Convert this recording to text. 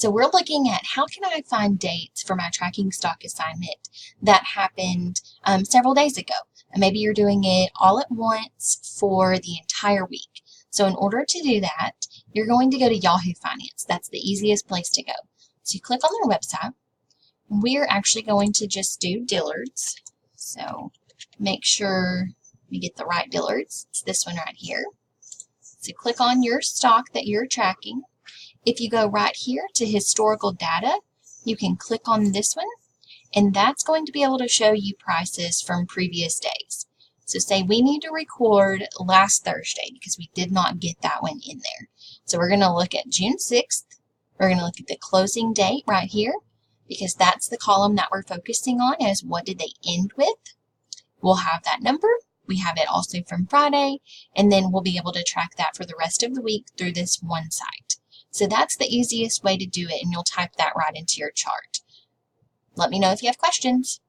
So we're looking at how can I find dates for my tracking stock assignment that happened several days ago. And maybe you're doing it all at once for the entire week. So in order to do that, you're going to go to Yahoo Finance. That's the easiest place to go. So you click on their website. We're actually going to just do Dillard's. So make sure you get the right Dillard's. It's this one right here. So click on your stock that you're tracking. If you go right here to historical data, you can click on this one, and that's going to be able to show you prices from previous days. So say we need to record last Thursday because we did not get that one in there. So we're going to look at June 6th. We're going to look at the closing date right here because that's the column that we're focusing on as what did they end with. We'll have that number. We have it also from Friday, and then we'll be able to track that for the rest of the week through this one site. So that's the easiest way to do it, and you'll type that right into your chart. Let me know if you have questions.